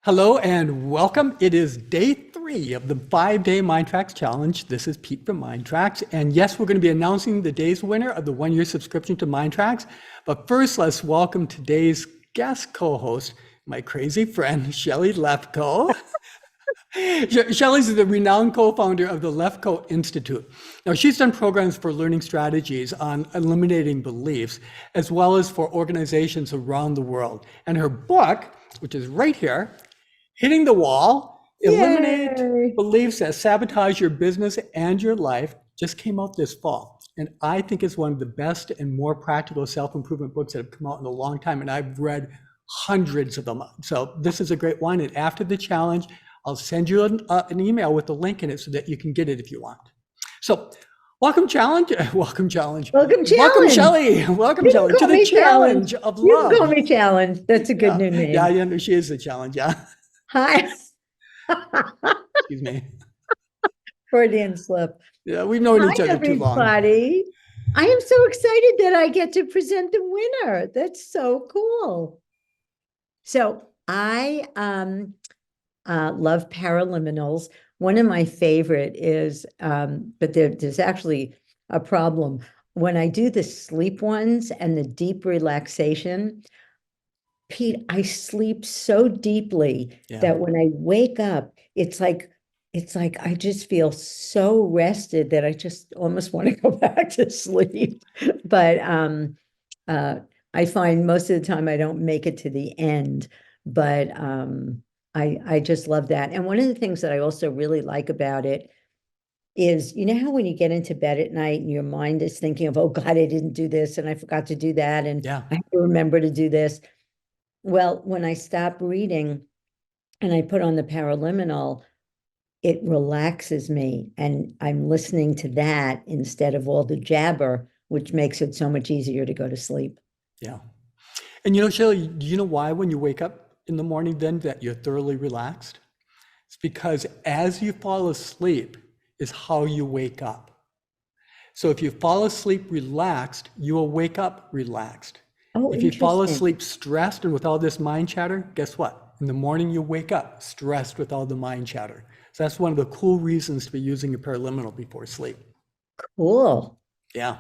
Hello and welcome. It is day 3 of the 5-day MINDTRX challenge. This is Pete from MINDTRX. And yes, we're going to be announcing the day's winner of the 1-year subscription to MINDTRX. But first, let's welcome today's guest co-host, my crazy friend, Shelly Lefkoe. Shelly's the renowned co-founder of the Lefkoe Institute. Now, she's done programs for learning strategies on eliminating beliefs, as well as for organizations around the world. And her book, which is right here, Hitting the Wall, Eliminate Yay. Beliefs That Sabotage Your Business and Your Life, just came out this fall. And I think it's one of the best and more practical self-improvement books that have come out in a long time. And I've read hundreds of them. So this is a great one. And after the challenge, I'll send you an email with the link in it so that you can get it if you want. So welcome challenge. Welcome challenge. Welcome Shelly. Welcome Shelly to the challenge of love. You can call me challenge. That's a good new name. Yeah, she is the challenge. Yeah. Hi. Excuse me. Freudian slip. Yeah, we've known each other too long. Everybody. I am so excited that I get to present the winner. That's so cool. So I love paraliminals. One of my favorite is, but there's actually a problem. When I do the sleep ones and the deep relaxation, Pete, I sleep so deeply that when I wake up, it's like I just feel so rested that I just almost want to go back to sleep. But I find most of the time I don't make it to the end. But I just love that. And one of the things that I also really like about it is, you know how when you get into bed at night and your mind is thinking of, oh God, I didn't do this and I forgot to do that. And I have to remember to do this. Well, when I stop reading and I put on the paraliminal, it relaxes me and I'm listening to that instead of all the jabber, which makes it so much easier to go to sleep. Yeah. And you know, Shelly, do you know why when you wake up in the morning then that you're thoroughly relaxed? It's because as you fall asleep is how you wake up. So if you fall asleep relaxed, you will wake up relaxed. Oh, if you fall asleep stressed and with all this mind chatter, guess what? In the morning you wake up stressed with all the mind chatter. So that's one of the cool reasons to be using a paraliminal before sleep. Cool. Yeah.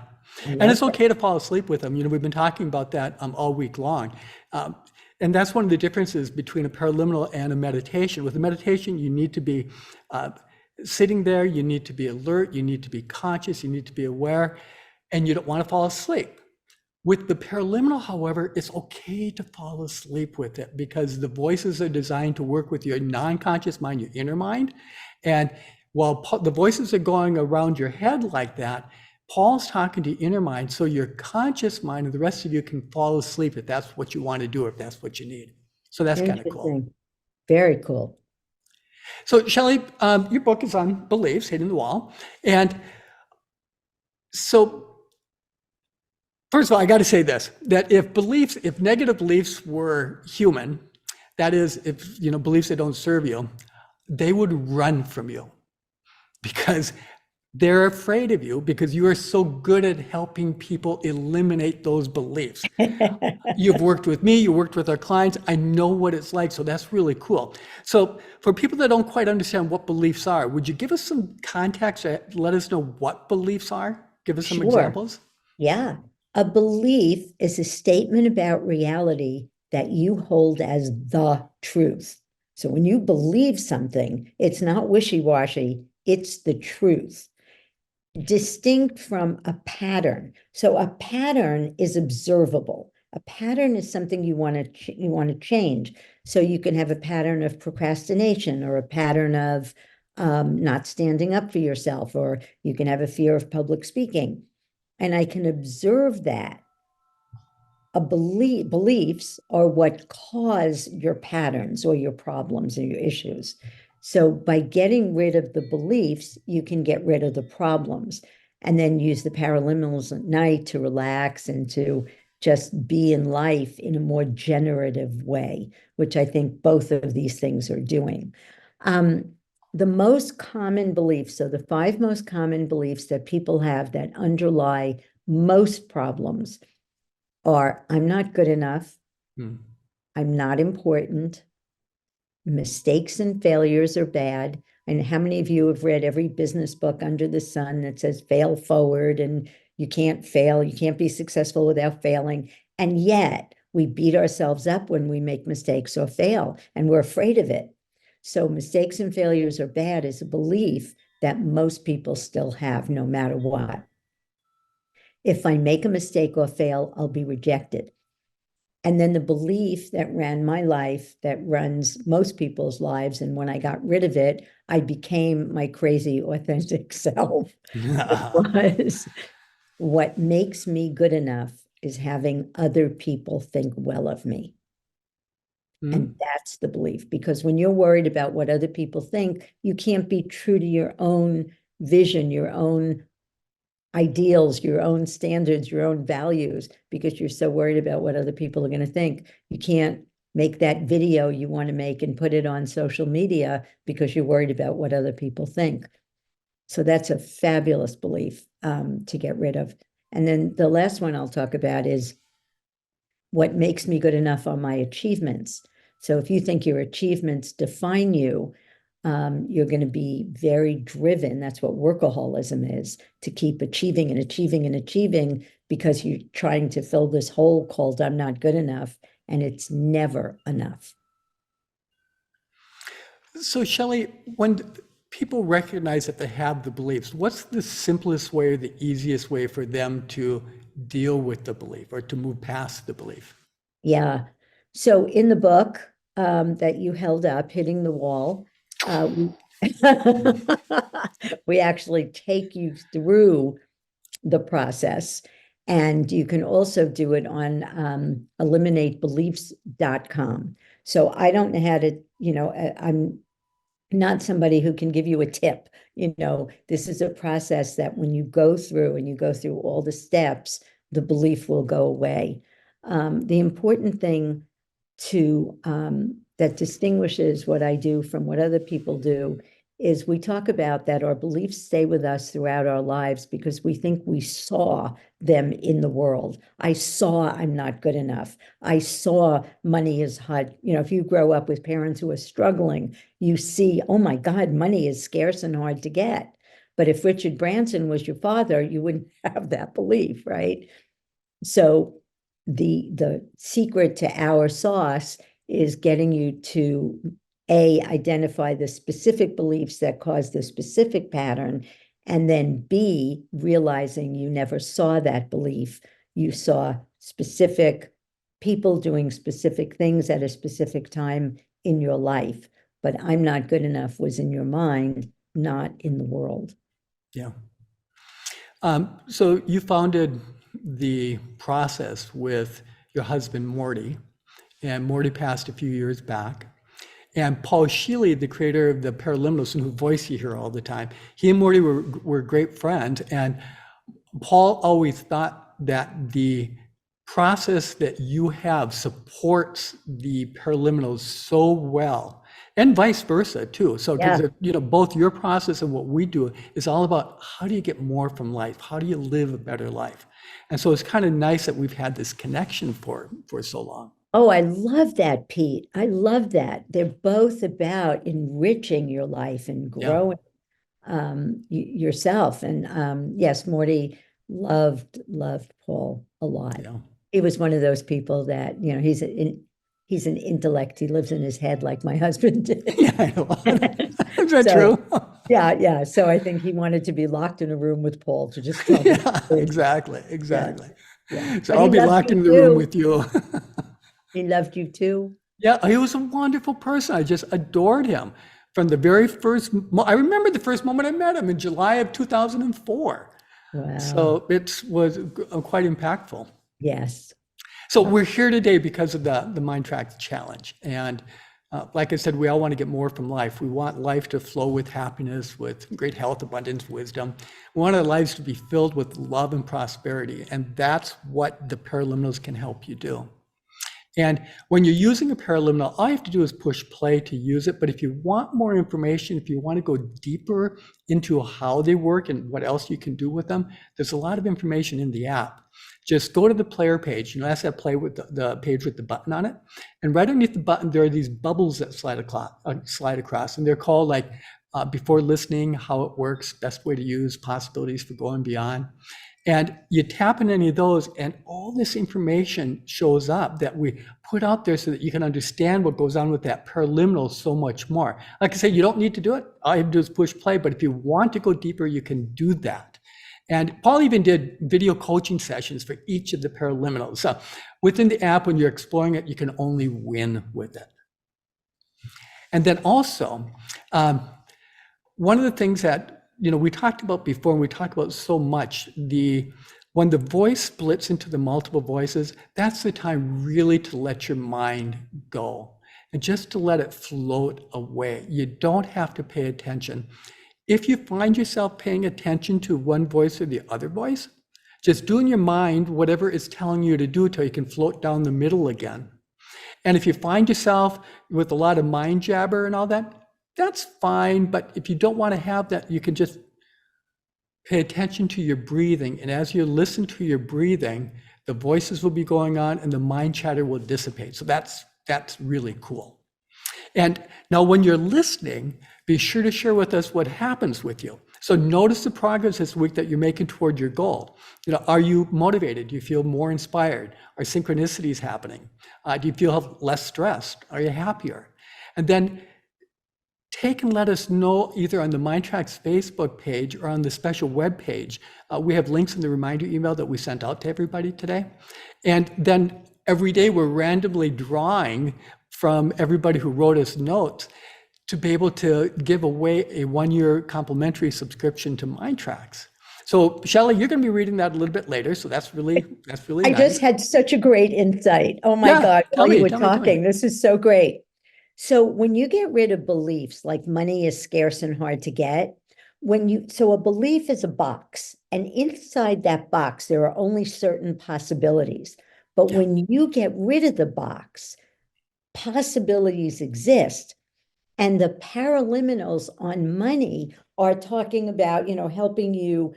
And it's okay to fall asleep with them. You know, we've been talking about that all week long. And that's one of the differences between a paraliminal and a meditation. With a meditation, you need to be sitting there, you need to be alert, you need to be conscious, you need to be aware, and you don't want to fall asleep. With the paraliminal, however, it's okay to fall asleep with it because the voices are designed to work with your non-conscious mind, your inner mind. And while the voices are going around your head like that, Paul's talking to your inner mind, so your conscious mind and the rest of you can fall asleep if that's what you want to do, if that's what you need. So that's kind of cool. Very cool. So Shelly, your book is on beliefs, Hitting the Wall. And so first of all, I got to say this, that if negative beliefs were human, that is, if, you know, beliefs that don't serve you, they would run from you because they're afraid of you because you are so good at helping people eliminate those beliefs. You've worked with me, you worked with our clients. I know what it's like. So that's really cool. So for people that don't quite understand what beliefs are, would you give us some context, let us know what beliefs are? Give us some examples. Yeah. A belief is a statement about reality that you hold as the truth. So when you believe something, it's not wishy-washy, it's the truth. Distinct from a pattern. So a pattern is observable. A pattern is something you want to change. So you can have a pattern of procrastination or a pattern of not standing up for yourself, or you can have a fear of public speaking. And I can observe that. Beliefs are what cause your patterns or your problems or your issues. So by getting rid of the beliefs, you can get rid of the problems and then use the paraliminals at night to relax and to just be in life in a more generative way, which I think both of these things are doing. The most common beliefs, so the 5 most common beliefs that people have that underlie most problems are, I'm not good enough, I'm not important, mistakes and failures are bad. And how many of you have read every business book under the sun that says fail forward and you can't fail, you can't be successful without failing? And yet we beat ourselves up when we make mistakes or fail, and we're afraid of it. So mistakes and failures are bad is a belief that most people still have, no matter what. If I make a mistake or fail, I'll be rejected. And then the belief that ran my life, that runs most people's lives, and when I got rid of it, I became my crazy, authentic self. Was what makes me good enough is having other people think well of me. And that's the belief, because when you're worried about what other people think, you can't be true to your own vision, your own ideals, your own standards, your own values, because you're so worried about what other people are going to think. You can't make that video you want to make and put it on social media because you're worried about what other people think. So that's a fabulous belief to get rid of. And then the last one I'll talk about is what makes me good enough are my achievements. So if you think your achievements define you, you're going to be very driven. That's what workaholism is, to keep achieving and achieving and achieving, because you're trying to fill this hole called I'm not good enough, and it's never enough. So Shelly, when people recognize that they have the beliefs, what's the simplest way or the easiest way for them to deal with the belief or to move past the belief? Yeah. So in the book that you held up, Hitting the Wall, we actually take you through the process. And you can also do it on eliminatebeliefs.com. So I don't know how to, I'm not somebody who can give you a tip. This is a process that when you go through and you go through all the steps, the belief will go away. The important thing that distinguishes what I do from what other people do is we talk about that our beliefs stay with us throughout our lives because we think we saw them in the world. I saw I'm not good enough. I saw money is hard. If you grow up with parents who are struggling, you see, oh my God, money is scarce and hard to get. But if Richard Branson was your father, you wouldn't have that belief, right? So the secret to our sauce is getting you to identify the specific beliefs that cause the specific pattern, and then B, realizing you never saw that belief. You saw specific people doing specific things at a specific time in your life, but I'm not good enough was in your mind, not in the world. Yeah. So you founded the process with your husband, Morty, and Morty passed a few years back. And Paul Sheely, the creator of the Paraliminals, and whose voice you hear all the time, he and Morty were great friends. And Paul always thought that the process that you have supports the Paraliminals so well, and vice versa too. So, because both your process and what we do is all about how do you get more from life? How do you live a better life? And so it's kind of nice that we've had this connection for so long. Oh, I love that, Pete. I love that. They're both about enriching your life and growing yourself. And yes, Morty loved Paul a lot. Yeah. He was one of those people that, he's an intellect. He lives in his head like my husband did. Yeah, I know. Is that true? Yeah. So I think he wanted to be locked in a room with Paul to just tell him. Exactly. Yeah. So I'll be locked in the room with you. He loved you too? Yeah, he was a wonderful person. I just adored him from the very first. I remember the first moment I met him in July of 2004. Wow. So it was quite impactful. Yes. So we're here today because of the MINDTRX challenge. And like I said, we all want to get more from life. We want life to flow with happiness, with great health, abundance, wisdom. We want our lives to be filled with love and prosperity. And that's what the Paraliminals can help you do. And when you're using a paraliminal, all you have to do is push play to use it. But if you want more information, if you want to go deeper into how they work and what else you can do with them, there's a lot of information in the app. Just go to the player page, that's that play with the page with the button on it. And right underneath the button, there are these bubbles that slide across, and they're called like before listening, how it works, best way to use, possibilities for going beyond. And you tap in any of those, and all this information shows up that we put out there so that you can understand what goes on with that paraliminal so much more. Like I said, you don't need to do it. All you have to do is push play. But if you want to go deeper, you can do that. And Paul even did video coaching sessions for each of the paraliminals. So within the app, when you're exploring it, you can only win with it. And then also, one of the things that we talked about before, and we talked about so much, when the voice splits into the multiple voices, that's the time really to let your mind go and just to let it float away. You don't have to pay attention. If you find yourself paying attention to one voice or the other voice, just do in your mind whatever it's telling you to do till you can float down the middle again. And if you find yourself with a lot of mind jabber and all that, that's fine. But if you don't want to have that, you can just pay attention to your breathing. And as you listen to your breathing, the voices will be going on and the mind chatter will dissipate. So that's really cool. And now when you're listening, be sure to share with us what happens with you. So notice the progress this week that you're making toward your goal. Are you motivated? Do you feel more inspired? Are synchronicities happening? Do you feel less stressed? Are you happier? And then take and let us know either on the MINDTRX Facebook page or on the special web page. We have links in the reminder email that we sent out to everybody today. And then every day we're randomly drawing from everybody who wrote us notes to be able to give away a 1-year complimentary subscription to MINDTRX. So Shelly, you're going to be reading that a little bit later. So that's really I nice. just had such a great insight. Oh my God, while you were talking, this is so great. So when you get rid of beliefs like money is scarce and hard to get, so a belief is a box, and inside that box, there are only certain possibilities. But when you get rid of the box, possibilities exist. And the paraliminals on money are talking about, helping you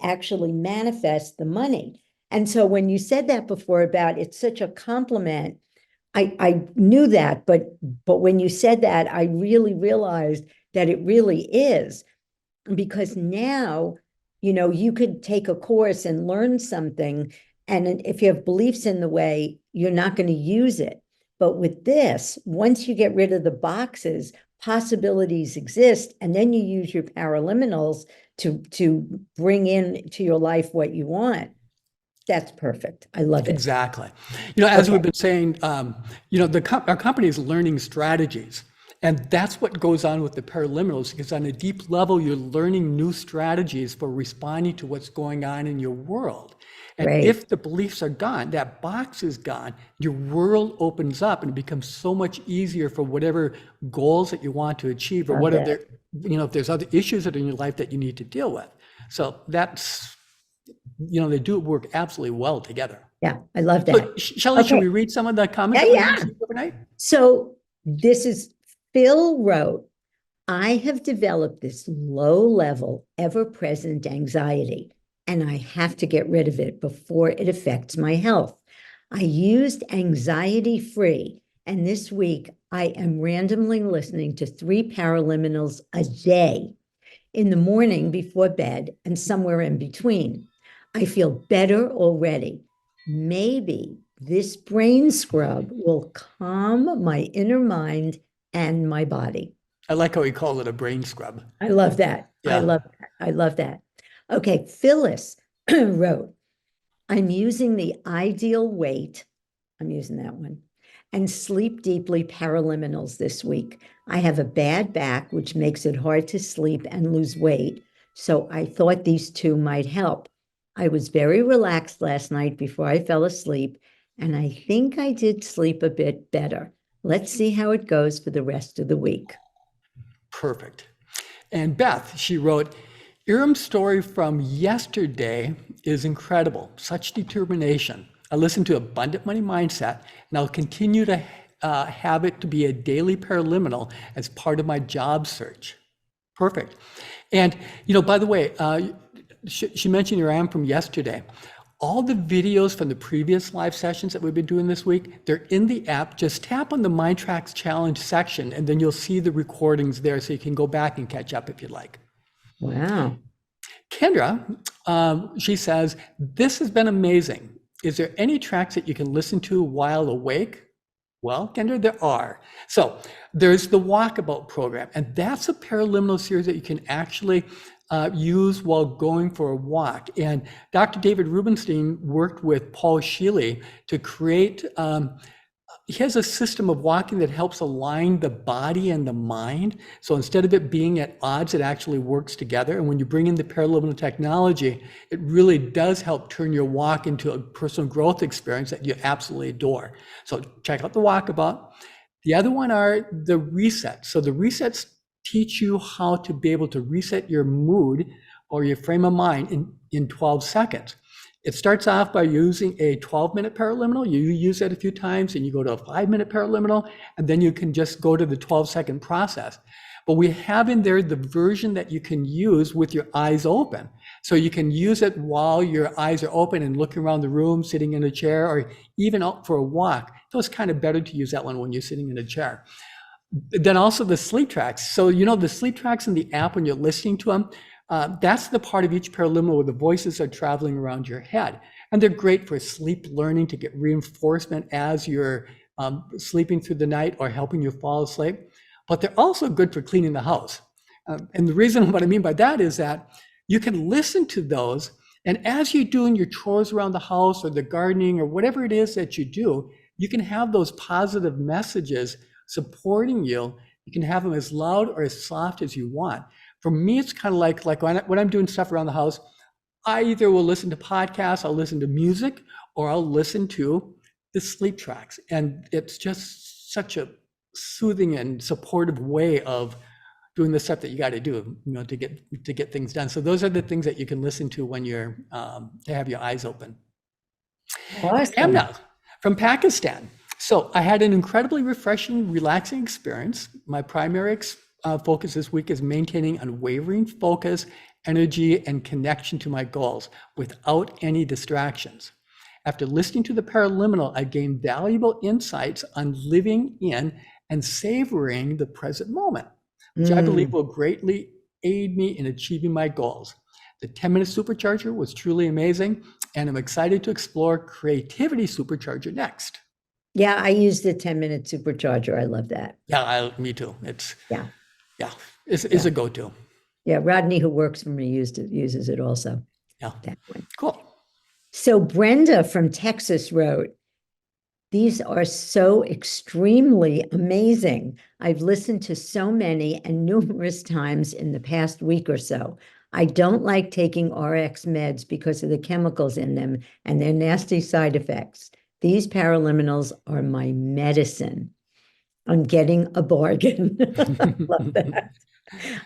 actually manifest the money. And so when you said that before about it's such a compliment, I knew that, but when you said that, I really realized that it really is, because now, you could take a course and learn something, and if you have beliefs in the way, you're not going to use it. But with this, once you get rid of the boxes, possibilities exist, and then you use your paraliminals to bring into your life what you want. That's perfect. I love it. Exactly. As we've been saying, our company is learning strategies. And that's what goes on with the paraliminals, because on a deep level, you're learning new strategies for responding to what's going on in your world. And if the beliefs are gone, that box is gone, your world opens up and it becomes so much easier for whatever goals that you want to achieve, or whatever, if there's other issues that are in your life that you need to deal with. So that's, they do work absolutely well together. Yeah, I love that. Shelly, should we read some of the comments that we received overnight? So this is Phil wrote, I have developed this low-level, ever-present anxiety, and I have to get rid of it before it affects my health. I used anxiety-free, and this week I am randomly listening to 3 paraliminals a day, in the morning before bed and somewhere in between. I feel better already. Maybe this brain scrub will calm my inner mind and my body. I like how he calls it a brain scrub. I love that. Yeah. I love that. Okay, Phyllis wrote, I'm using the ideal weight. I'm using that one. And sleep deeply paraliminals this week. I have a bad back, which makes it hard to sleep and lose weight. So I thought these 2 might help. I was very relaxed last night before I fell asleep, and I think I did sleep a bit better. Let's see how it goes for the rest of the week. Perfect. And Beth, she wrote, Iram's story from yesterday is incredible. Such determination. I listen to Abundant Money Mindset, and I'll continue to have it to be a daily paraliminal as part of my job search. Perfect. And, by the way, she mentioned your RAM from yesterday. All the videos from the previous live sessions that we've been doing this week, they're in the app. Just tap on the MINDTRX challenge section, and then you'll see the recordings there, so you can go back and catch up if you'd like. Wow. Kendra, she says, this has been amazing. Is there any tracks that you can listen to while awake? Well, Kendra, there are. So there's the Walkabout program, and that's a paraliminal series that you can actually use while going for a walk. And Dr. David Rubenstein worked with Paul Shelly to create, he has a system of walking that helps align the body and the mind. So instead of it being at odds, it actually works together. And when you bring in the paraliminal technology, it really does help turn your walk into a personal growth experience that you absolutely adore. So check out the Walkabout. The other one are the resets. So the resets teach you how to be able to reset your mood or your frame of mind in 12 seconds. It starts off by using a 12-minute paraliminal. You use that a few times, and you go to a 5-minute paraliminal, and then you can just go to the 12-second process. But we have in there the version that you can use with your eyes open. So you can use it while your eyes are open and looking around the room, sitting in a chair, or even out for a walk. So it's kind of better to use that one when you're sitting in a chair. Then also the sleep tracks. So, the sleep tracks in the app, when you're listening to them, that's the part of each paraliminal where the voices are traveling around your head. And they're great for sleep learning, to get reinforcement as you're sleeping through the night or helping you fall asleep. But they're also good for cleaning the house. And the reason what I mean by that is that you can listen to those, and as you're doing your chores around the house or the gardening or whatever it is that you do, you can have those positive messages supporting you. You can have them as loud or as soft as you want. For me, it's kind of like when I'm doing stuff around the house, I either will listen to podcasts, I'll listen to music, or I'll listen to the sleep tracks. And it's just such a soothing and supportive way of doing the stuff that you got to do, to get things done. So those are the things that you can listen to when you're to have your eyes open. Awesome. Amna from Pakistan. So I had an incredibly refreshing, relaxing experience. My primary focus this week is maintaining unwavering focus, energy, and connection to my goals without any distractions. After listening to the paraliminal, I gained valuable insights on living in and savoring the present moment, which I believe will greatly aid me in achieving my goals. The 10-minute supercharger was truly amazing, and I'm excited to explore creativity supercharger next. Yeah, I use the 10-minute supercharger. I love that. Yeah, me too. It's Yeah. a go-to. Yeah, Rodney, who works for me, uses it also. Yeah, that one. Cool. So Brenda from Texas wrote, "These are so extremely amazing. I've listened to so many and numerous times in the past week or so. I don't like taking RX meds because of the chemicals in them and their nasty side effects. These paraliminals are my medicine. I'm getting a bargain." Love that.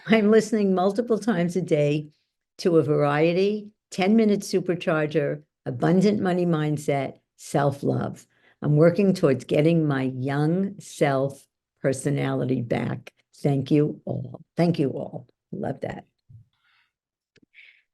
I'm listening multiple times a day to a variety, 10-minute supercharger, abundant money mindset, self-love. I'm working towards getting my young self personality back. Thank you all. Thank you all. Love that.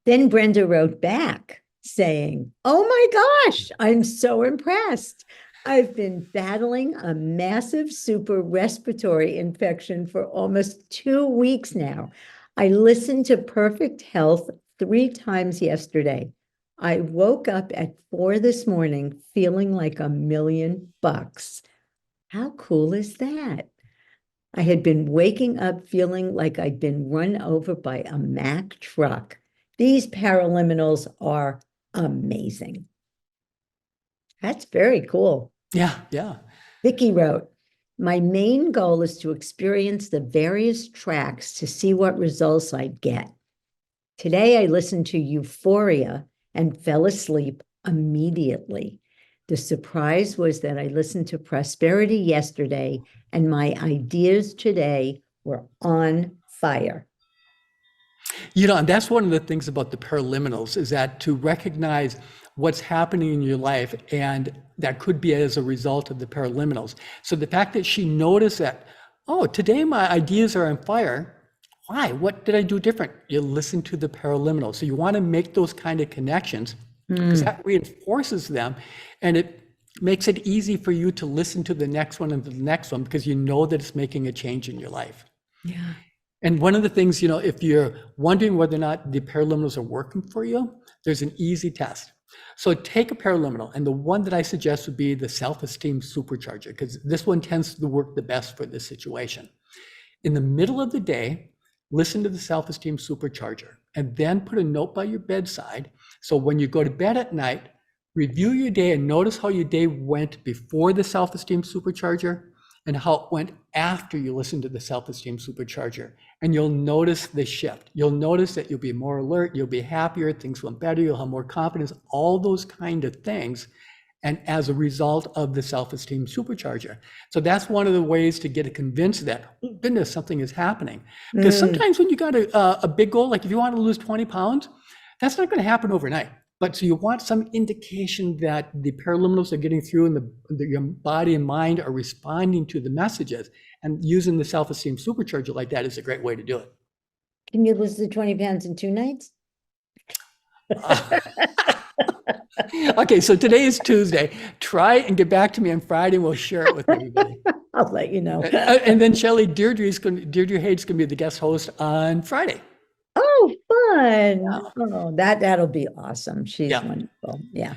Then Brenda wrote back saying, "Oh my gosh, I'm so impressed. I've been battling a massive super respiratory infection for almost 2 weeks now. I listened to Perfect Health 3 times yesterday. I woke up at 4 this morning feeling like $1,000,000. How cool is that? I had been waking up feeling like I'd been run over by a Mack truck. These paraliminals are amazing." That's very cool. Yeah. Vicky wrote, "My main goal is to experience the various tracks to see what results I'd get. Today, I listened to Euphoria and fell asleep immediately. The surprise was that I listened to Prosperity yesterday, and my ideas today were on fire." And that's one of the things about the paraliminals, is that to recognize what's happening in your life, and that could be as a result of the paraliminals. So the fact that she noticed that, oh, today my ideas are on fire. Why? What did I do different? You listen to the paraliminals. So you want to make those kind of connections because that reinforces them, and it makes it easy for you to listen to the next one and the next one because you know that it's making a change in your life. Yeah. And one of the things, if you're wondering whether or not the paraliminals are working for you, there's an easy test. So take a paraliminal, and the one that I suggest would be the self-esteem supercharger, because this one tends to work the best for this situation. In the middle of the day, listen to the self-esteem supercharger, and then put a note by your bedside. So when you go to bed at night, review your day and notice how your day went before the self-esteem supercharger and how it went after you listened to the self-esteem supercharger. And you'll notice the shift. You'll notice that you'll be more alert, you'll be happier, things went better, you'll have more confidence, all those kind of things. And as a result of the self-esteem supercharger. So that's one of the ways to get convinced that, oh, goodness, something is happening. Because sometimes when you got a big goal, like if you want to lose 20 pounds, that's not going to happen overnight. But so you want some indication that the paraliminals are getting through and your body and mind are responding to the messages. And using the self-esteem supercharger like that is a great way to do it. Can you lose the 20 pounds in 2 nights? Okay, so today is Tuesday. Try and get back to me on Friday. We'll share it with everybody. I'll let you know. And then Shelly, Deirdre Hade's going to be the guest host on Friday. Oh, fun. Yeah. Oh, that'll be awesome. She's Yeah. wonderful. Yeah.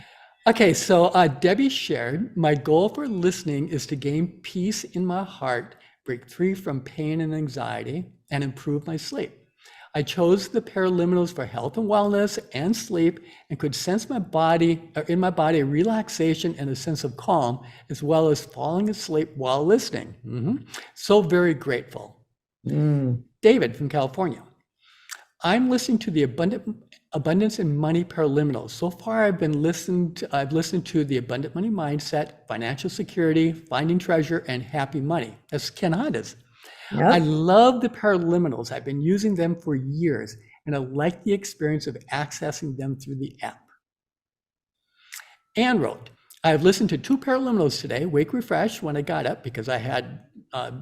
Okay, so Debbie shared, my goal for listening is to gain peace in my heart, break free from pain and anxiety, and improve my sleep. I chose the paraliminals for health and wellness and sleep, and could sense in my body a relaxation and a sense of calm, as well as falling asleep while listening. So very grateful. David from California. I'm listening to the Abundance and Money Paraliminals. So far, I've listened to the Abundant Money Mindset, Financial Security, Finding Treasure, and Happy Money. That's Ken Honda's. Yep. I love the paraliminals. I've been using them for years, and I like the experience of accessing them through the app. Anne wrote, I've listened to 2 paraliminals today, Wake Refresh, when I got up because I had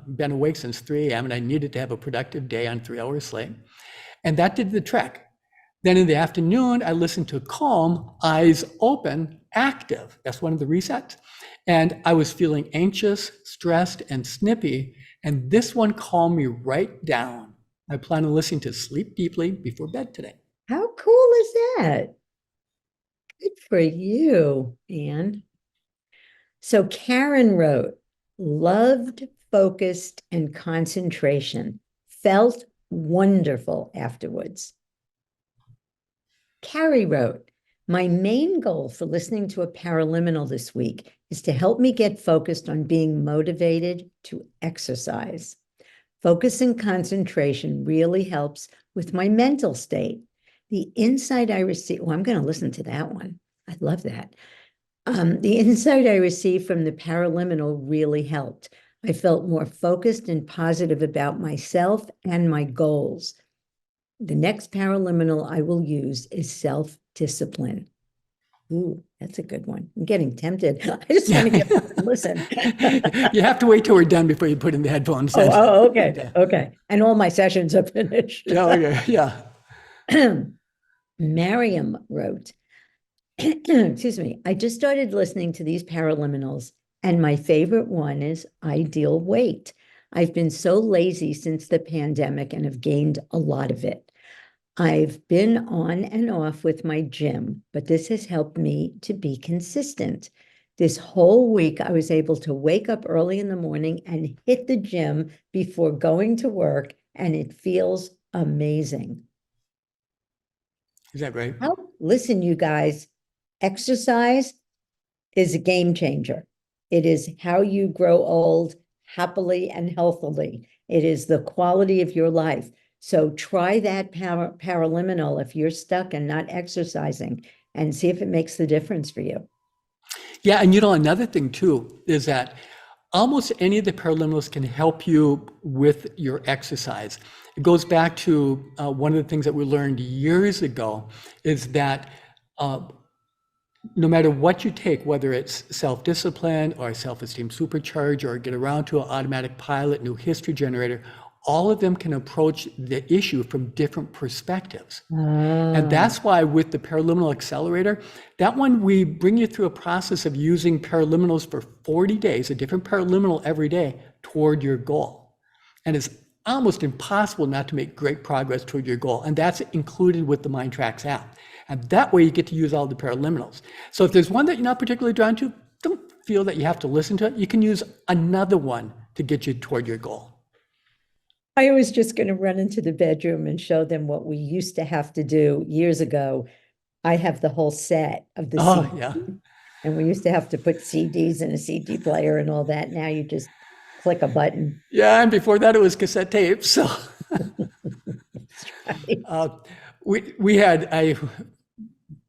been awake since 3 a.m. and I needed to have a productive day on 3 hours sleep. And that did the trick. Then in the afternoon, I listened to Calm, Eyes Open, Active. That's one of the resets. And I was feeling anxious, stressed, and snippy. And this one calmed me right down. I plan on listening to Sleep Deeply before bed today. How cool is that? Good for you, Anne. So Karen wrote, loved, focused, and concentration. Felt wonderful afterwards. Carrie wrote, my main goal for listening to a paraliminal this week is to help me get focused on being motivated to exercise. Focus and concentration really helps with my mental state. The insight I receive, I'm going to listen to that one. I love that. The insight I received from the paraliminal really helped. I felt more focused and positive about myself and my goals. The next paraliminal I will use is self-discipline. Ooh, that's a good one. I'm getting tempted. I just want to get up and listen. You have to wait till we're done before you put in the headphones. Oh, okay. Okay. And all my sessions are finished. Yeah. Mariam wrote, excuse me, I just started listening to these paraliminals, and my favorite one is Ideal Weight. I've been so lazy since the pandemic and have gained a lot of it. I've been on and off with my gym, but this has helped me to be consistent. This whole week, I was able to wake up early in the morning and hit the gym before going to work, and it feels amazing. Is that right? Listen, you guys, exercise is a game changer. It is how you grow old happily and healthily. It is the quality of your life. So try that paraliminal if you're stuck and not exercising, and see if it makes the difference for you. Yeah, and another thing too is that almost any of the paraliminals can help you with your exercise. It goes back to one of the things that we learned years ago is that no matter what you take, whether it's self-discipline or self-esteem supercharge or get around to an automatic pilot, new history generator, all of them can approach the issue from different perspectives. And that's why with the paraliminal accelerator, that one, we bring you through a process of using paraliminals for 40 days, a different paraliminal every day toward your goal. And it's almost impossible not to make great progress toward your goal. And that's included with the MINDTRX app. And that way you get to use all the paraliminals. So if there's one that you're not particularly drawn to, don't feel that you have to listen to it. You can use another one to get you toward your goal. I was just going to run into the bedroom and show them what we used to have to do years ago. I have the whole set of the CDs, Yeah. and we used to have to put CDs in a CD player and all that. Now you just click a button. Yeah, and before that it was cassette tape. So Right.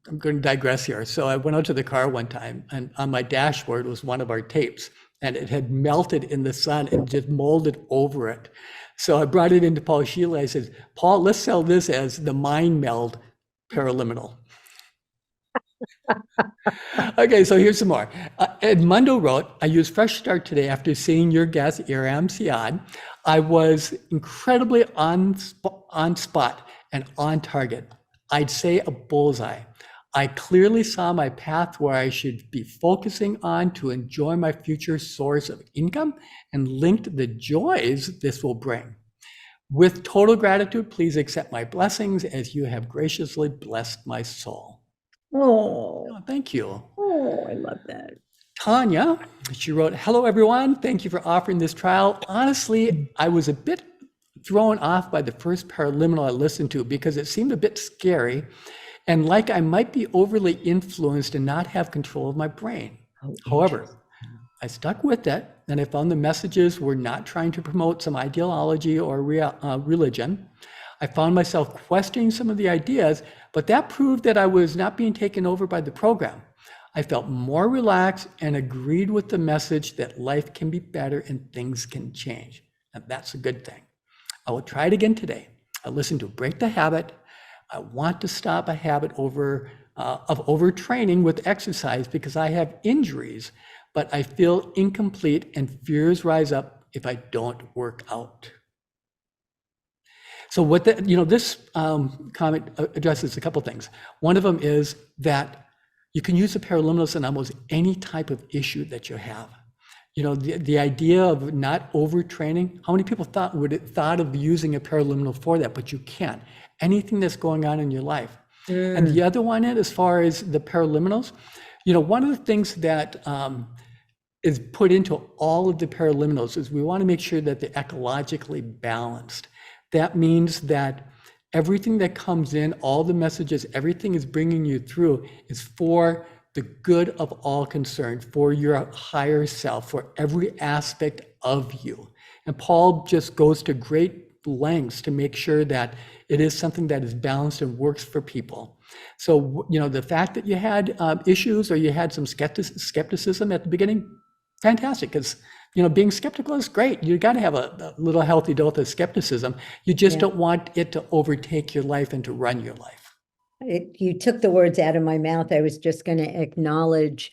I'm going to digress here. So I went out to the car one time, and on my dashboard was one of our tapes, and it had melted in the sun and just molded over it. So I brought it into Paul Sheila. I said, Paul, let's sell this as the Mind Meld Paraliminal. Okay, so here's some more. Edmundo wrote, I used Fresh Start today after seeing your guest, Iram Siad. I was incredibly on spot and on target. I'd say a bullseye. I clearly saw my path where I should be focusing on to enjoy my future source of income and linked the joys this will bring. With total gratitude, please accept my blessings as you have graciously blessed my soul. Oh, thank you. Oh, I love that. Tanya, she wrote, hello, everyone. Thank you for offering this trial. Honestly, I was a bit thrown off by the first paraliminal I listened to because it seemed a bit scary and like I might be overly influenced and not have control of my brain. However, I stuck with it, and I found the messages were not trying to promote some ideology or religion. I found myself questioning some of the ideas, but that proved that I was not being taken over by the program. I felt more relaxed and agreed with the message that life can be better and things can change. And that's a good thing. I will try it again today. I listened to Break the Habit. I want to stop a habit of overtraining with exercise because I have injuries, but I feel incomplete and fears rise up if I don't work out. So what this comment addresses a couple things. One of them is that you can use the paraliminals in almost any type of issue that you have. The idea of not overtraining, how many people would have thought of using a paraliminal for that, but you can't. Anything that's going on in your life. And the other one, as far as the paraliminals, one of the things that is put into all of the paraliminals is we want to make sure that they're ecologically balanced. That means that everything that comes in, all the messages, everything is bringing you through is for the good of all concerned, for your higher self, for every aspect of you. And Paul just goes to great lengths to make sure that it is something that is balanced and works for people. So, the fact that you had issues or you had some skepticism at the beginning, fantastic, because, being skeptical is great. You got to have a little healthy dose of skepticism. You just don't want it to overtake your life and to run your life. You took the words out of my mouth. I was just going to acknowledge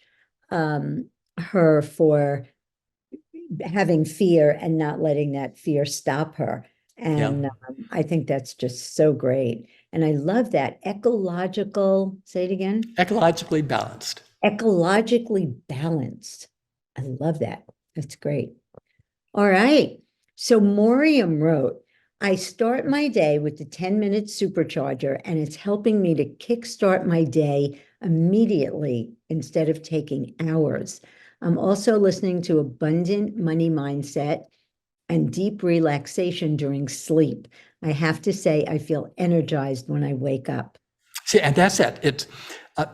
her for having fear and not letting that fear stop her. And I think that's just so great. And I love that ecological, say it again. Ecologically balanced. Ecologically balanced. I love that. That's great. All right. So Moriam wrote, I start my day with the 10-minute supercharger, and it's helping me to kickstart my day immediately instead of taking hours. I'm also listening to Abundant Money Mindset and deep relaxation during sleep. I have to say, I feel energized when I wake up. See, and that's it. It's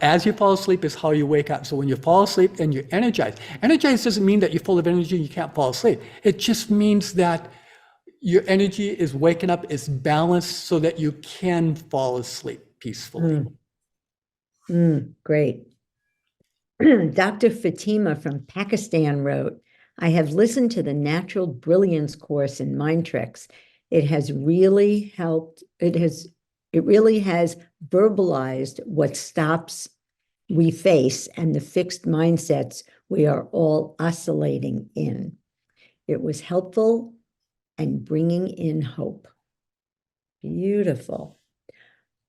as you fall asleep is how you wake up. So when you fall asleep and you're energized, energized doesn't mean that you're full of energy and you can't fall asleep. It just means that your energy is waking up, is balanced so that you can fall asleep peacefully. Great. Dr. Fatima from Pakistan wrote, I have listened to the Natural Brilliance course in MINDTRX. It has really helped. It really has verbalized what stops we face and the fixed mindsets we are all oscillating in. It was helpful and bringing in hope. Beautiful.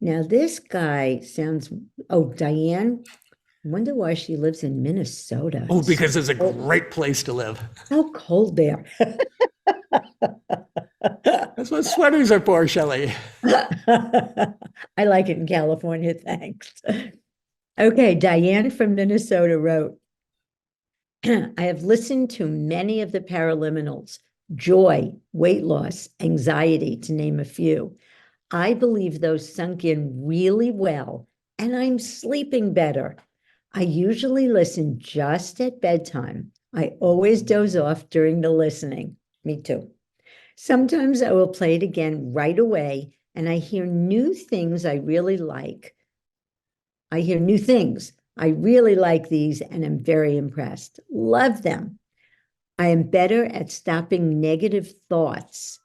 Now, this guy sounds, oh, Diane, I wonder why she lives in Minnesota. Oh, because it's a great place to live. How cold there. That's what sweaters are for, Shelly. I like it in California, thanks. Okay, Diane from Minnesota wrote, I have listened to many of the paraliminals, joy, weight loss, anxiety, to name a few. I believe those sunk in really well, and I'm sleeping better. I usually listen just at bedtime. I always doze off during the listening. Me too. Sometimes I will play it again right away, and I hear new things I really like. I hear new things. I really like these, and I'm very impressed. Love them. I am better at stopping negative thoughts.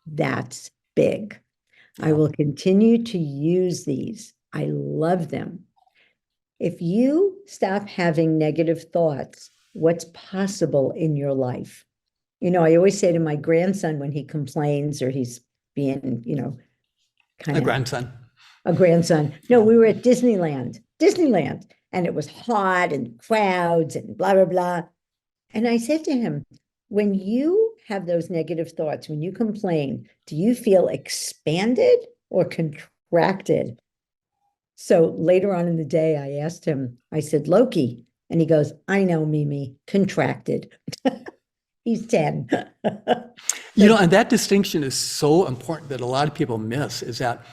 That's big. I will continue to use these. I love them. If you stop having negative thoughts, what's possible in your life? I always say to my grandson when he complains or he's being, kind A of grandson. a grandson. No, we were at Disneyland, and it was hot and crowds and blah, blah, blah. And I said to him, when you have those negative thoughts, when you complain, do you feel expanded or contracted? So later on in the day, I asked him, I said, Loki. And he goes, I know, Mimi, contracted. He's 10. And that distinction is so important that a lot of people miss, is that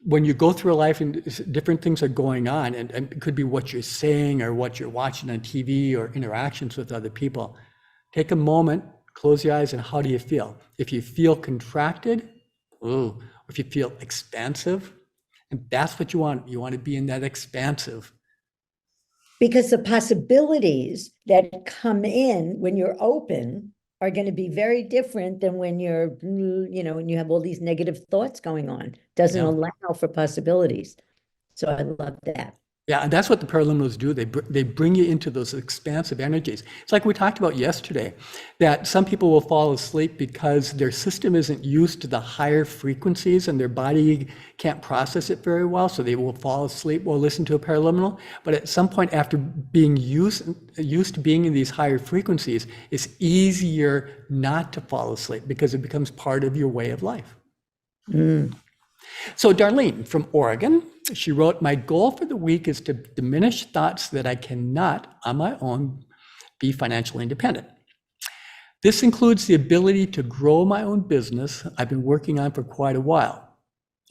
when you go through life and different things are going on, and it could be what you're saying or what you're watching on TV or interactions with other people, take a moment, close your eyes, and how do you feel? If you feel contracted, ooh, if you feel expansive, and that's what you want. You want to be in that expansive. Because the possibilities that come in when you're open are going to be very different than when you're, when you have all these negative thoughts going on. Doesn't allow for possibilities. So I love that. Yeah, and that's what the paraliminals do. They bring you into those expansive energies. It's like we talked about yesterday, that some people will fall asleep because their system isn't used to the higher frequencies and their body can't process it very well, so they will fall asleep while listening to a paraliminal. But at some point, after being used to being in these higher frequencies, it's easier not to fall asleep because it becomes part of your way of life. So Darlene from Oregon, she wrote, my goal for the week is to diminish thoughts that I cannot on my own be financially independent. This includes the ability to grow my own business I've been working on for quite a while.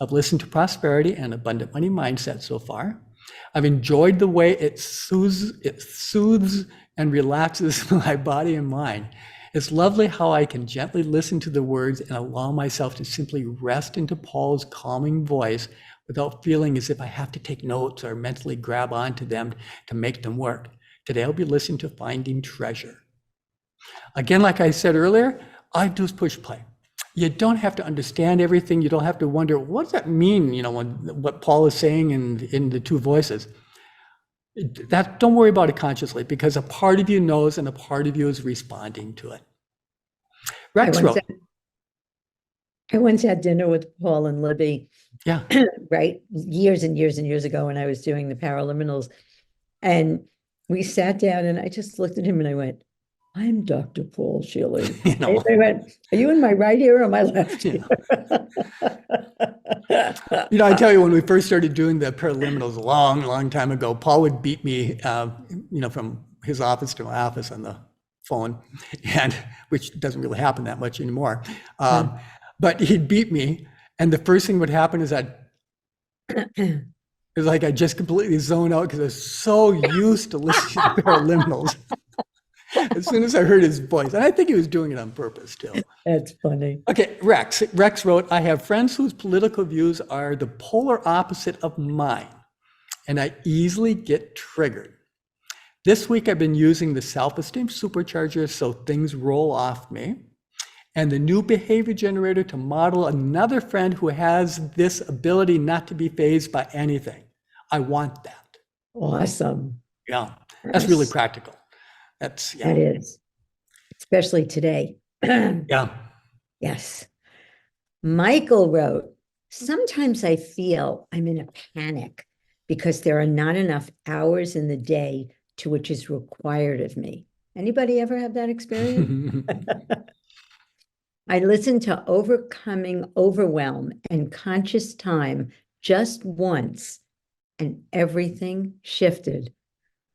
I've listened to Prosperity and Abundant Money Mindset so far. I've enjoyed the way it soothes and relaxes my body and mind. It's lovely how I can gently listen to the words and allow myself to simply rest into Paul's calming voice without feeling as if I have to take notes or mentally grab onto them to make them work. Today I'll be listening to Finding Treasure. Again, like I said earlier, all I do is push play. You don't have to understand everything. You don't have to wonder, what does that mean, what Paul is saying in the two voices. Don't worry about it consciously, because a part of you knows and a part of you is responding to it. Rex wrote. I once had dinner with Paul and Libby. Yeah. Right. Years and years and years ago when I was doing the paraliminals. And we sat down and I just looked at him and I went, I'm Dr. Paul Shelly. They went, are you in my right ear or my left ear? I tell you, when we first started doing the paraliminals a long, long time ago, Paul would beat me, from his office to my office on the phone, and which doesn't really happen that much anymore. But he'd beat me, and the first thing would happen is it was like I just completely zoned out because I was so used to listening to paraliminals. As soon as I heard his voice, and I think he was doing it on purpose too. That's funny. Okay, Rex wrote, I have friends whose political views are the polar opposite of mine, and I easily get triggered. This week I've been using the self-esteem supercharger so things roll off me, and the new behavior generator to model another friend who has this ability not to be fazed by anything. I want that. Awesome. Yeah, that's really Yes, practical. That's, that yeah, is, especially today. yeah. Yes. Michael wrote, sometimes I feel I'm in a panic because there are not enough hours in the day to which is required of me. Anybody ever have that experience? I listened to Overcoming Overwhelm and Conscious Time just once, and everything shifted.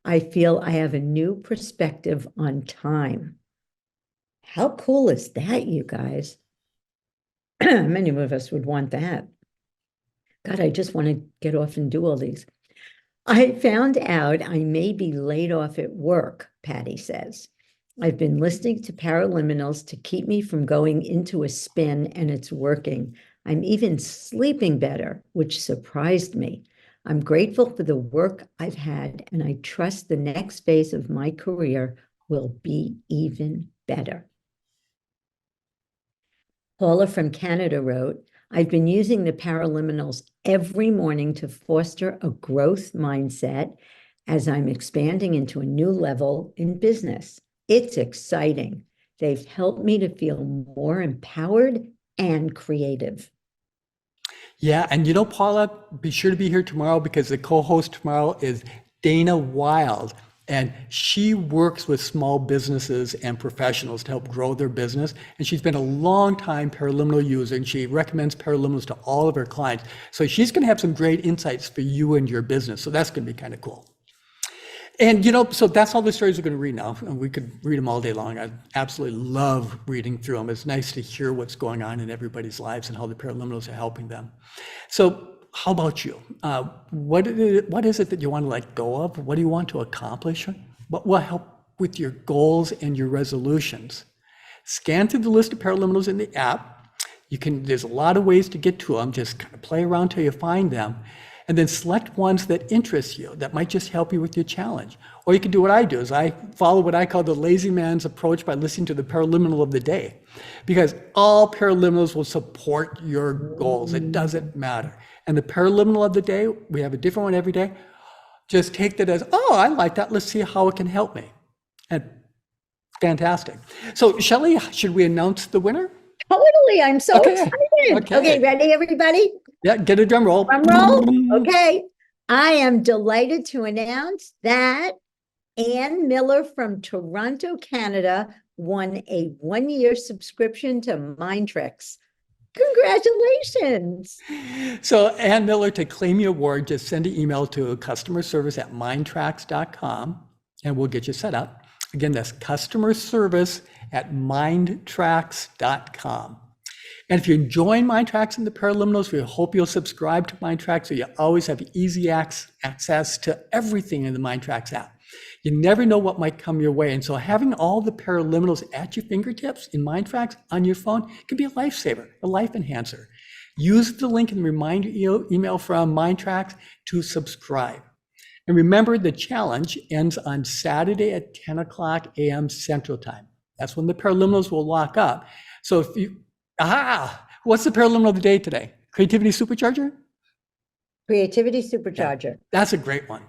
I feel I have a new perspective on time. How cool is that, you guys? Many of us would want that. God, I just want to get off and do all these. I found out I may be laid off at work, Patty says. I've been listening to paraliminals to keep me from going into a spin, and it's working. I'm even sleeping better, which surprised me. I'm grateful for the work I've had, and I trust the next phase of my career will be even better. Paula from Canada wrote, I've been using the paraliminals every morning to foster a growth mindset as I'm expanding into a new level in business. It's exciting. They've helped me to feel more empowered and creative. Yeah, and Paula, be sure to be here tomorrow because the co-host tomorrow is Dana Wild, and she works with small businesses and professionals to help grow their business. And she's been a long time paraliminal user, and she recommends paraliminals to all of her clients. So she's going to have some great insights for you and your business. So that's going to be kind of cool. And so that's all the stories we're going to read now. And we could read them all day long. I absolutely love reading through them. It's nice to hear what's going on in everybody's lives and how the paraliminals are helping them. So how about you? What is it that you want to let go of? What do you want to accomplish? What will help with your goals and your resolutions? Scan through the list of paraliminals in the app. There's a lot of ways to get to them. Just kind of play around till you find them. And then select ones that interest you, that might just help you with your challenge. Or you can do what I do, is I follow what I call the lazy man's approach by listening to the paraliminal of the day. Because all paraliminals will support your goals. It doesn't matter. And the paraliminal of the day, we have a different one every day. Just take that as, oh, I like that. Let's see how it can help me. And fantastic. So Shelly, should we announce the winner? Totally, I'm so Okay. excited. Okay. Okay, ready, everybody? Yeah, get a drum roll. Drum roll. Okay. I am delighted to announce that Ann Miller from Toronto, Canada, won a 1-year subscription to MINDTRX. Congratulations. So Ann Miller, to claim your award, just send an email to customer service at mindtracks.com and we'll get you set up. Again, that's customer service at mindtracks.com. And if you're enjoying MINDTRX and the paraliminals, we hope you'll subscribe to MINDTRX so you always have easy access to everything in the MINDTRX app. You never know what might come your way. And so having all the paraliminals at your fingertips in MINDTRX on your phone can be a lifesaver, a life enhancer. Use the link in the reminder email from MINDTRX to subscribe. And remember, the challenge ends on Saturday at 10 o'clock a.m. Central Time. That's when the paraliminals will lock up. So if you, what's the paraliminal of the day today? Creativity Supercharger? Creativity Supercharger. Yeah, that's a great one.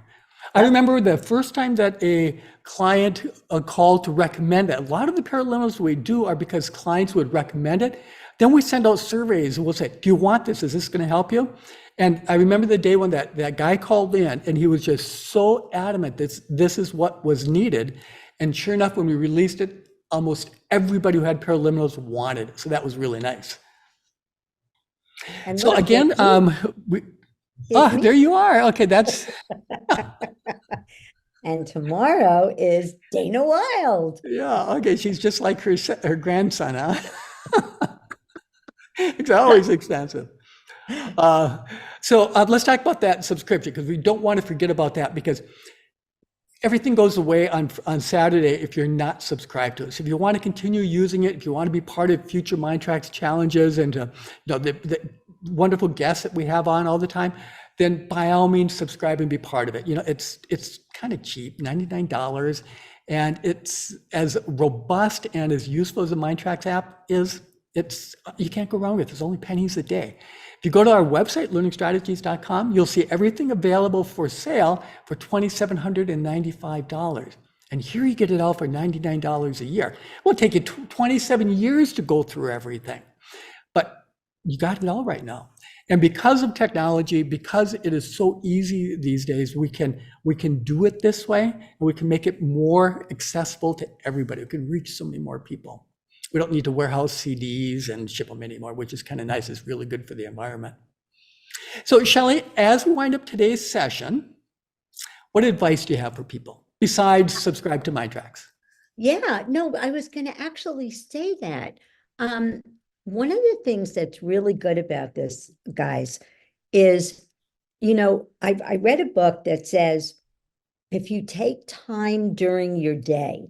I remember the first time that a client called to recommend it. A lot of the paraliminals we do are because clients would recommend it. Then we send out surveys and we'll say, do you want this? Is this going to help you? And I remember the day when that guy called in and he was just so adamant that this is what was needed. And sure enough, when we released it, almost everybody who had paraliminals wanted it. So that was really nice. And so look, again, there you are. Okay, that's. And tomorrow is Dana Wild. Yeah, okay, she's just like her grandson, huh? It's always expensive. So let's talk about that subscription because we don't want to forget about that because everything goes away on Saturday if you're not subscribed to us. If you want to continue using it, if you want to be part of future MINDTRX challenges and the wonderful guests that we have on all the time, then by all means subscribe and be part of it. It's kind of cheap, $99, and it's as robust and as useful as the MINDTRX app is. you can't go wrong with it. It's only pennies a day. If you go to our website, learningstrategies.com, you'll see everything available for sale for $2,795. And here you get it all for $99 a year. It will take you 27 years to go through everything, but you got it all right now. And because of technology, because it is so easy these days, we can do it this way, and we can make it more accessible to everybody. We can reach so many more people. We don't need to warehouse CDs and ship them anymore, which is kind of nice. It's really good for the environment. So Shelly, as we wind up today's session, what advice do you have for people besides subscribe to MINDTRX? Yeah, no, I was going to actually say that. One of the things that's really good about this, guys, is, I read a book that says, if you take time during your day,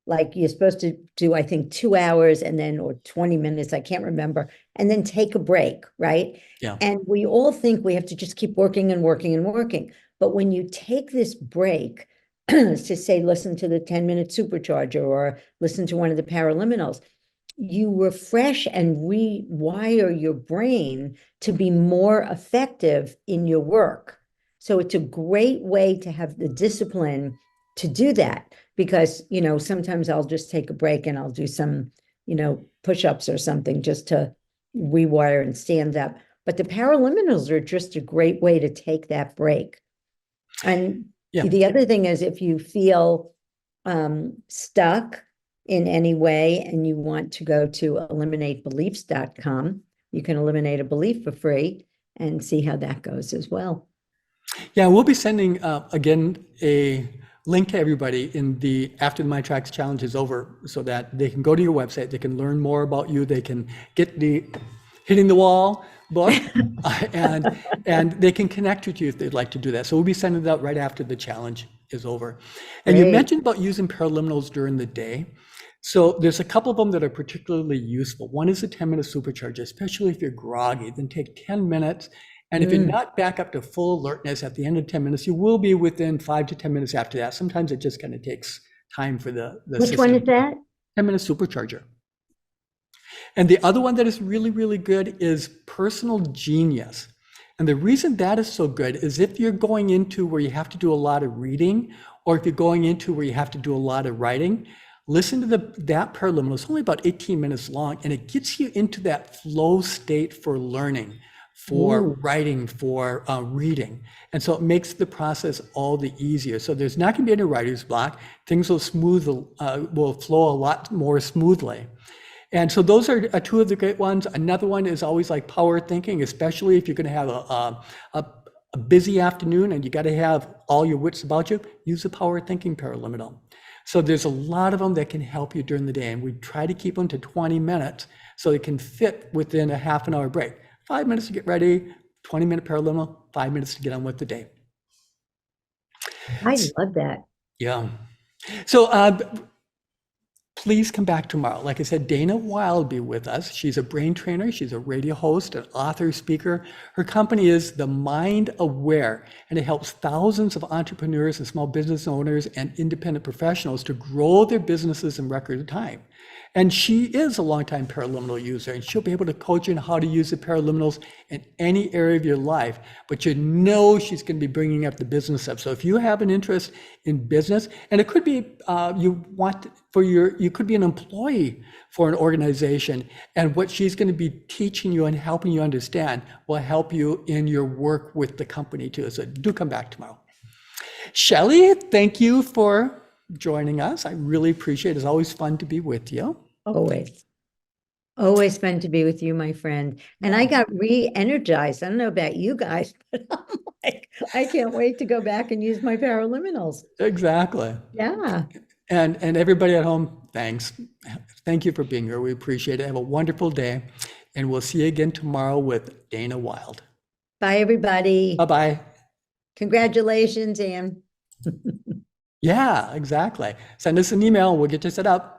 like you're supposed to do, I think 2 hours and then, or 20 minutes, I can't remember, and then take a break, right? Yeah. And we all think we have to just keep working and working and working. But when you take this break to say, listen to the 10-minute supercharger or listen to one of the paraliminals, you refresh and rewire your brain to be more effective in your work. So it's a great way to have the discipline to do that, because, sometimes I'll just take a break and I'll do some, push-ups or something just to rewire and stand up. But the paraliminals are just a great way to take that break. And the other thing is, if you feel stuck in any way and you want to go to eliminatebeliefs.com, you can eliminate a belief for free and see how that goes as well. Yeah, we'll be sending again a link to everybody after the MINDTRX challenge is over, so that they can go to your website, they can learn more about you, they can get the Hitting the Wall book, and they can connect with you if they'd like to do that. So we'll be sending it out right after the challenge is over. And you mentioned about using paraliminals during the day. So there's a couple of them that are particularly useful. One is a 10-minute supercharger, especially if you're groggy. Then take 10 minutes. And if you're not back up to full alertness at the end of 10 minutes, you will be within 5 to 10 minutes after that. Sometimes it just kind of takes time for the Which system. one is that? 10-minute supercharger. And the other one that is really, really good is Personal Genius. And the reason that is so good is if you're going into where you have to do a lot of reading, or if you're going into where you have to do a lot of writing, listen to that paraliminal. It's only about 18 minutes long, and it gets you into that flow state for learning, for writing, for reading. And so it makes the process all the easier. So there's not going to be any writer's block. Things will flow a lot more smoothly. And so those are two of the great ones. Another one is always like power thinking, especially if you're going to have a busy afternoon and you got to have all your wits about you. Use the power thinking paraliminal. So there's a lot of them that can help you during the day, and we try to keep them to 20 minutes so they can fit within a half an hour break. 5 minutes to get ready, 20-minute paraliminal, 5 minutes to get on with the day. I love that. Yeah. So please come back tomorrow. Like I said, Dana Wild will be with us. She's a brain trainer. She's a radio host, an author, speaker. Her company is The Mind Aware, and it helps thousands of entrepreneurs and small business owners and independent professionals to grow their businesses in record time. And she is a longtime paraliminal user, and she'll be able to coach you on how to use the paraliminals in any area of your life. But she's going to be bringing up the business stuff. So if you have an interest in business, and it could be you could be an employee for an organization, and what she's going to be teaching you and helping you understand will help you in your work with the company too. So do come back tomorrow. Shelly, thank you for joining us. I really appreciate it. It's always fun to be with you. Always fun to be with you, my friend. And I got re-energized. I don't know about you guys, but I'm like, I can't wait to go back and use my paraliminals. Exactly. Yeah. And everybody at home, thanks. Thank you for being here. We appreciate it. Have a wonderful day. And we'll see you again tomorrow with Dana Wild. Bye, everybody. Bye-bye. Congratulations, Anne. Yeah, exactly. Send us an email. We'll get you set up.